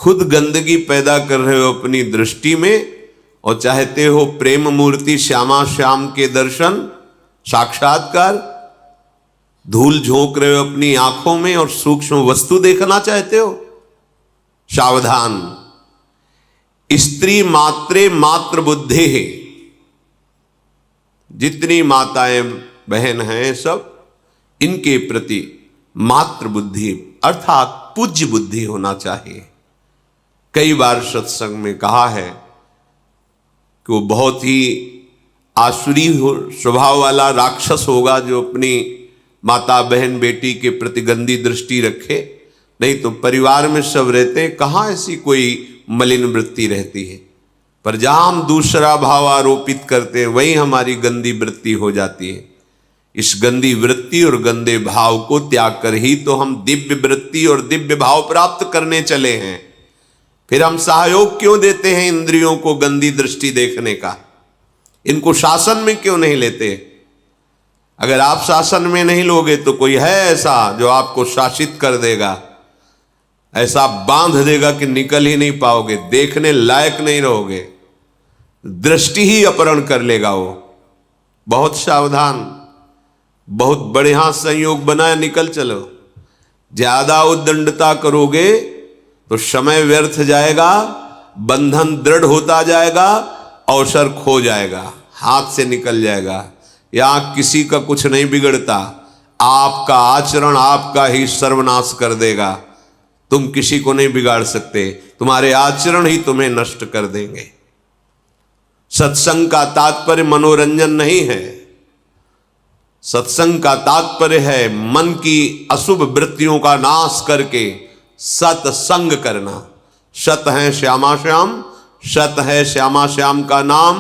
खुद गंदगी पैदा कर रहे हो अपनी दृष्टि में और चाहते हो प्रेम मूर्ति श्यामा श्याम के दर्शन साक्षात्कार, धूल झोंक रहे हो अपनी आंखों में और सूक्ष्म वस्तु देखना चाहते हो। सावधान, स्त्री मात्रे मात्र बुद्धि है। जितनी माताएं बहन हैं सब, इनके प्रति मात्र बुद्धि अर्थात पूज्य बुद्धि होना चाहिए। कई बार सत्संग में कहा है कि वो बहुत ही आसुरी स्वभाव वाला राक्षस होगा जो अपनी माता बहन बेटी के प्रति गंदी दृष्टि रखे। नहीं तो परिवार में सब रहते हैं, कहाँ ऐसी कोई मलिन वृत्ति रहती है। पर जहां हम दूसरा भाव आरोपित करते हैं वहीं हमारी गंदी वृत्ति हो जाती है। इस गंदी वृत्ति और गंदे भाव को त्याग कर ही तो हम दिव्य वृत्ति और दिव्य भाव प्राप्त करने चले हैं। फिर हम सहयोग क्यों देते हैं इंद्रियों को गंदी दृष्टि देखने का? इनको शासन में क्यों नहीं लेते? अगर आप शासन में नहीं लोगे तो कोई है ऐसा जो आपको शासित कर देगा, ऐसा बांध देगा कि निकल ही नहीं पाओगे, देखने लायक नहीं रहोगे, दृष्टि ही अपहरण कर लेगा वो। बहुत सावधान, बहुत बढ़िया संयोग बनाए निकल चलो। ज्यादा उद्दंडता करोगे तो समय व्यर्थ जाएगा, बंधन दृढ़ होता जाएगा, अवसर खो जाएगा, हाथ से निकल जाएगा। यहां किसी का कुछ नहीं बिगड़ता, आपका आचरण आपका ही सर्वनाश कर देगा। तुम किसी को नहीं बिगाड़ सकते, तुम्हारे आचरण ही तुम्हें नष्ट कर देंगे। सत्संग का तात्पर्य मनोरंजन नहीं है, सत्संग का तात्पर्य है मन की अशुभ वृत्तियों का नाश करके सत्संग करना। सत है श्यामा श्याम, सत है श्यामा श्याम का नाम,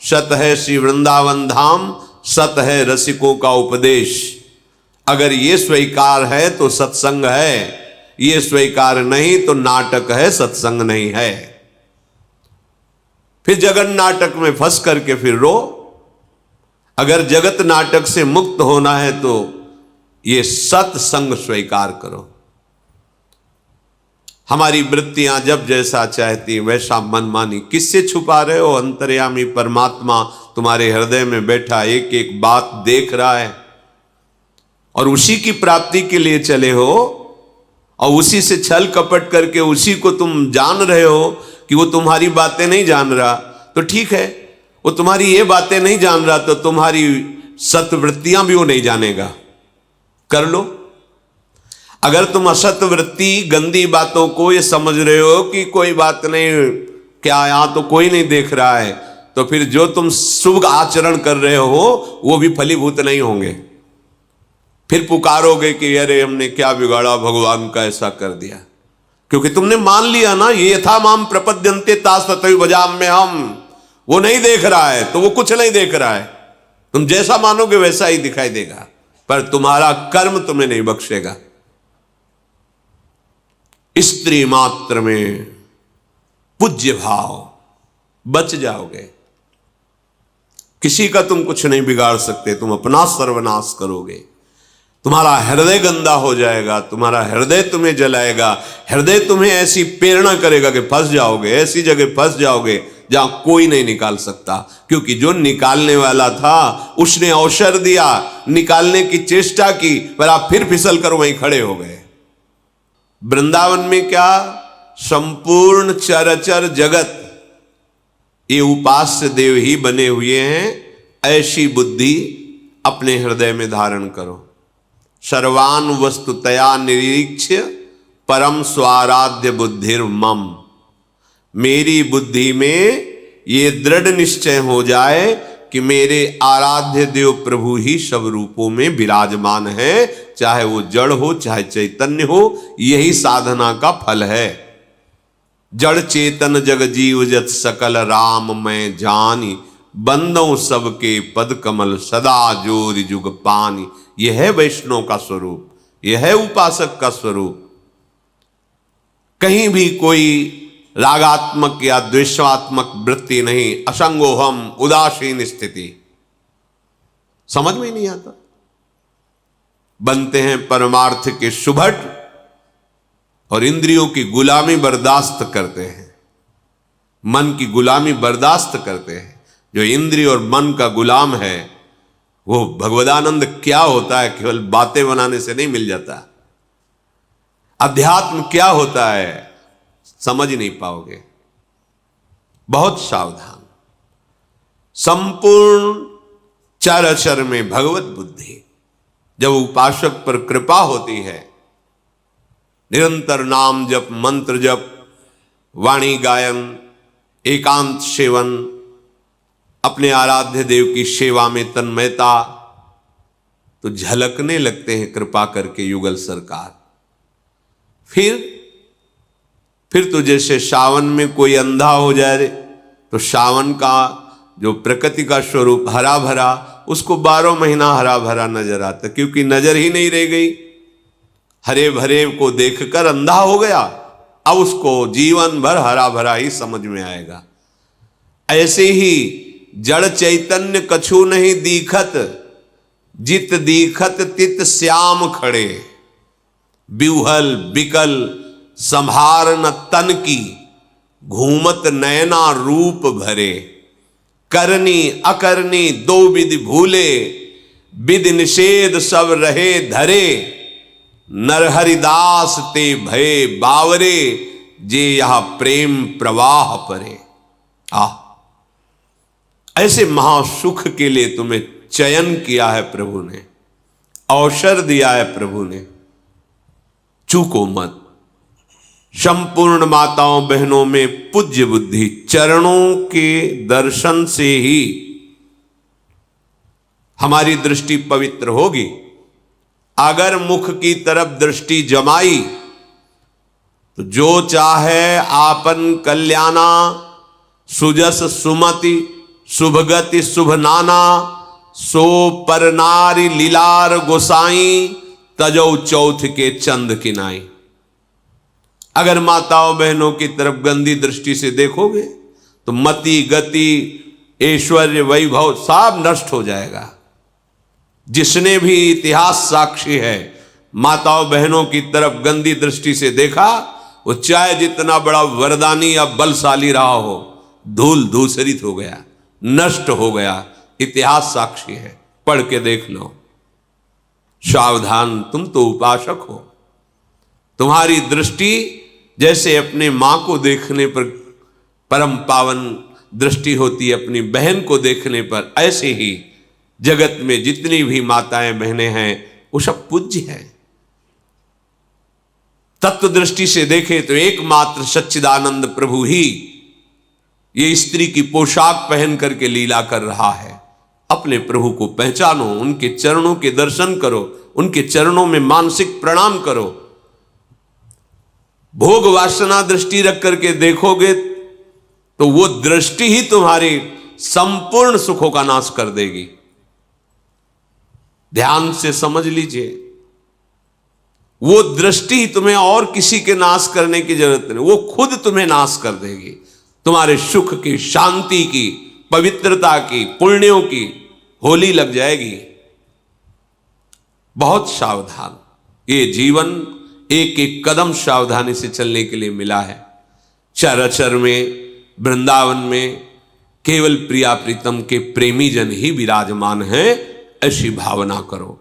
सत है श्री वृंदावन धाम, सत है रसिकों का उपदेश। अगर ये स्वीकार है तो सत्संग है, ये स्वीकार नहीं तो नाटक है, सत्संग नहीं है। फिर जगत नाटक में फंस करके फिर रो। अगर जगत नाटक से मुक्त होना है तो ये सत्संग स्वीकार करो। हमारी वृत्तियां जब जैसा चाहती वैसा मनमानी किससे छुपा रहे हो? अंतर्यामी परमात्मा तुम्हारे हृदय में बैठा एक एक बात देख रहा है और उसी की प्राप्ति के लिए चले हो और उसी से छल कपट करके उसी को तुम जान रहे हो कि वो तुम्हारी बातें नहीं जान रहा तो ठीक है, वो तुम्हारी ये बातें नहीं जान रहा तो तुम्हारी सत्वृत्तियां भी वो नहीं जानेगा, कर लो। अगर तुम असत वृत्ति गंदी बातों को ये समझ रहे हो कि कोई बात नहीं, क्या यहां तो कोई नहीं देख रहा है, तो फिर जो तुम शुभ आचरण कर रहे हो वो भी फलीभूत नहीं होंगे। फिर पुकारोगे कि अरे हमने क्या बिगाड़ा, भगवान का ऐसा कर दिया, क्योंकि तुमने मान लिया ना, ये यथा माम प्रपद्यन्ते तास तथैव भजाम्य हम। वो नहीं देख रहा है तो वो कुछ नहीं देख रहा है, तुम जैसा मानोगे वैसा ही दिखाई देगा, पर तुम्हारा कर्म तुम्हें नहीं बख्शेगा। स्त्री मात्र में पूज्य भाव, बच जाओगे। किसी का तुम कुछ नहीं बिगाड़ सकते, तुम अपना सर्वनाश करोगे। तुम्हारा हृदय गंदा हो जाएगा, तुम्हारा हृदय तुम्हें जलाएगा, हृदय तुम्हें ऐसी प्रेरणा करेगा कि फंस जाओगे, ऐसी जगह फंस जाओगे जहां कोई नहीं निकाल सकता, क्योंकि जो निकालने वाला था उसने अवसर दिया, निकालने की चेष्टा की, पर आप फिर फिसल कर वहीं खड़े हो गए। वृंदावन में क्या संपूर्ण चराचर जगत ये उपास्य देव ही बने हुए हैं। ऐसी बुद्धि अपने हृदय में धारण करो। सर्वान वस्तुतया निरीक्ष्य परम स्वाराध्य बुद्धिर्मम। मेरी बुद्धि में ये दृढ़ निश्चय हो जाए कि मेरे आराध्य देव प्रभु ही सब रूपों में विराजमान है, चाहे वो जड़ हो चाहे चैतन्य हो, यही साधना का फल है। जड़ चेतन जग जीव जत सकल राम मैं जानी, बंदों सबके पद कमल सदा जोर जुग पानी। यह है वैष्णव का स्वरूप, यह है उपासक का स्वरूप। कहीं भी कोई रागात्मक या द्वेषात्मक वृत्ति नहीं, असंगोहम उदासीन स्थिति। समझ में नहीं आता। बनते हैं परमार्थ के सुभट और इंद्रियों की गुलामी बर्दाश्त करते हैं, मन की गुलामी बर्दाश्त करते हैं। जो इंद्रिय और मन का गुलाम है वो भगवदानंद क्या होता है केवल बातें बनाने से नहीं मिल जाता। अध्यात्म क्या होता है समझ नहीं पाओगे। बहुत सावधान। संपूर्ण चर अचर में भगवत बुद्धि। जब उपासक पर कृपा होती है, निरंतर नाम जप, मंत्र जप, वाणी गायन, एकांत सेवन, अपने आराध्य देव की सेवा में तन्मयता, तो झलकने लगते हैं कृपा करके युगल सरकार। फिर तो जैसे सावन में कोई अंधा हो जाए तो सावन का जो प्रकृति का स्वरूप हरा भरा, उसको 12 महीना हरा भरा नजर आता, क्योंकि नजर ही नहीं रह गई। हरे भरे को देखकर अंधा हो गया, अब उसको जीवन भर हरा भरा ही समझ में आएगा। ऐसे ही जड़ चैतन्य कछु नहीं दीखत, जित दीखत तित श्याम खड़े। बिहुल बिकल संभार न तन की, घूमत नयना रूप भरे। करनी अकरनी दो विधि भूले, विधि निषेध सब रहे धरे। नरहरिदास ते भय बावरे, जे यह प्रेम प्रवाह परे। ऐसे महासुख के लिए तुम्हें चयन किया है प्रभु ने, अवसर दिया है प्रभु ने, चूको मत। संपूर्ण माताओं बहनों में पूज्य बुद्धि, चरणों के दर्शन से ही हमारी दृष्टि पवित्र होगी। अगर मुख की तरफ दृष्टि जमाई तो जो चाहे आपन कल्याणा, सुजस सुमति शुभगति शुभ नाना। सो पर नारी लीलार गोसाई, तजौ चौथ के चंद किनाई। अगर माताओं बहनों की तरफ गंदी दृष्टि से देखोगे तो मति गति ऐश्वर्य वैभव सब नष्ट हो जाएगा। जिसने भी इतिहास साक्षी है माताओं बहनों की तरफ गंदी दृष्टि से देखा, वो चाहे जितना बड़ा वरदानी या बलशाली रहा हो, धूल धूसरित हो गया, नष्ट हो गया। इतिहास साक्षी है, पढ़ के देख लो। सावधान, तुम तो उपासक हो। तुम्हारी दृष्टि जैसे अपने मां को देखने पर परम पावन दृष्टि होती है, अपनी बहन को देखने पर, ऐसे ही जगत में जितनी भी माताएं बहनें हैं वो सब पूज्य हैं। तत्व दृष्टि से देखे तो एकमात्र सच्चिदानंद प्रभु ही ये स्त्री की पोशाक पहन करके लीला कर रहा है। अपने प्रभु को पहचानो, उनके चरणों के दर्शन करो, उनके चरणों में मानसिक प्रणाम करो। भोग वासना दृष्टि रख करके देखोगे तो वो दृष्टि ही तुम्हारी संपूर्ण सुखों का नाश कर देगी। ध्यान से समझ लीजिए, वो दृष्टि ही तुम्हें और किसी के नाश करने की जरूरत नहीं, वो खुद तुम्हें नाश कर देगी। तुम्हारे सुख की, शांति की, पवित्रता की, पुण्यों की होली लग जाएगी। बहुत सावधान। ये जीवन एक एक कदम सावधानी से चलने के लिए मिला है। चराचर में, वृंदावन में केवल प्रिया प्रीतम के प्रेमी जन ही विराजमान हैं, ऐसी भावना करो।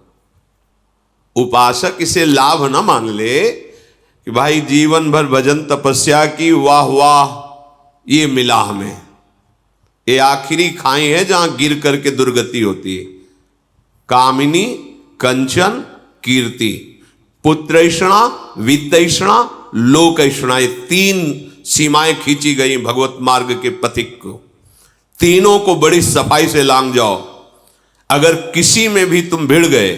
उपासक इसे लाभ ना मान ले कि भाई जीवन भर भजन तपस्या की, वाह वाह ये मिला हमें। ये आखिरी खाई है जहां गिर करके दुर्गति होती है। कामिनी, कंचन, कीर्ति, पुत्रैषणा, वित्तैषणा, लोकैषणा, ये 3 सीमाएं खींची गई भगवत मार्ग के पथिक को। तीनों को बड़ी सफाई से लांग जाओ। अगर किसी में भी तुम भिड़ गए,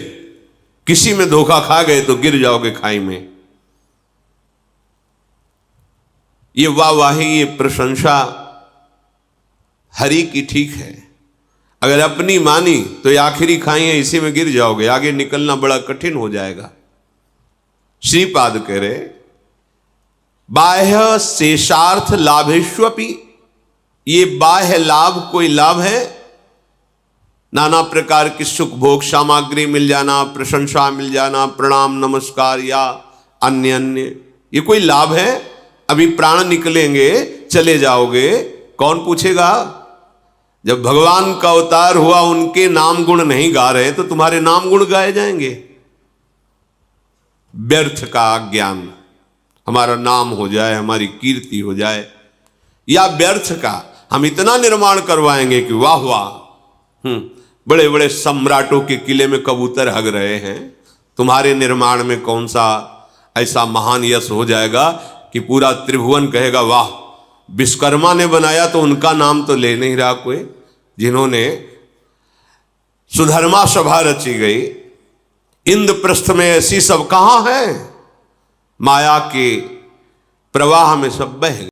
किसी में धोखा खा गए तो गिर जाओगे खाई में। ये वाहवाही, ये प्रशंसा हरि की ठीक है। अगर अपनी मानी तो ये आखिरी खाई है, इसी में गिर जाओगे, आगे निकलना बड़ा कठिन हो जाएगा। श्रीपाद कह रहे बाह्य शेषार्थ लाभेष्वपि, ये बाह्य लाभ कोई लाभ है? नाना प्रकार की सुख भोग सामग्री मिल जाना, प्रशंसा मिल जाना, प्रणाम नमस्कार या अन्य अन्य, ये कोई लाभ है? अभी प्राण निकलेंगे, चले जाओगे, कौन पूछेगा? जब भगवान का अवतार हुआ, उनके नाम गुण नहीं गा रहे तो तुम्हारे नाम गुण गाए जाएंगे। व्यर्थ का ज्ञान, हमारा नाम हो जाए, हमारी कीर्ति हो जाए, या व्यर्थ का हम इतना निर्माण करवाएंगे कि वाह वाह, बड़े बड़े सम्राटों के किले में कबूतर हग रहे हैं, तुम्हारे निर्माण में कौन सा ऐसा महान यश हो जाएगा कि पूरा त्रिभुवन कहेगा वाह, विश्वकर्मा ने बनाया तो उनका नाम तो ले नहीं रहा कोई, जिन्होंने सुधर्मा सभा रची गई, इंद्रप्रस्थ में ऐसी सब कहां है, माया के प्रवाह में सब बह गए।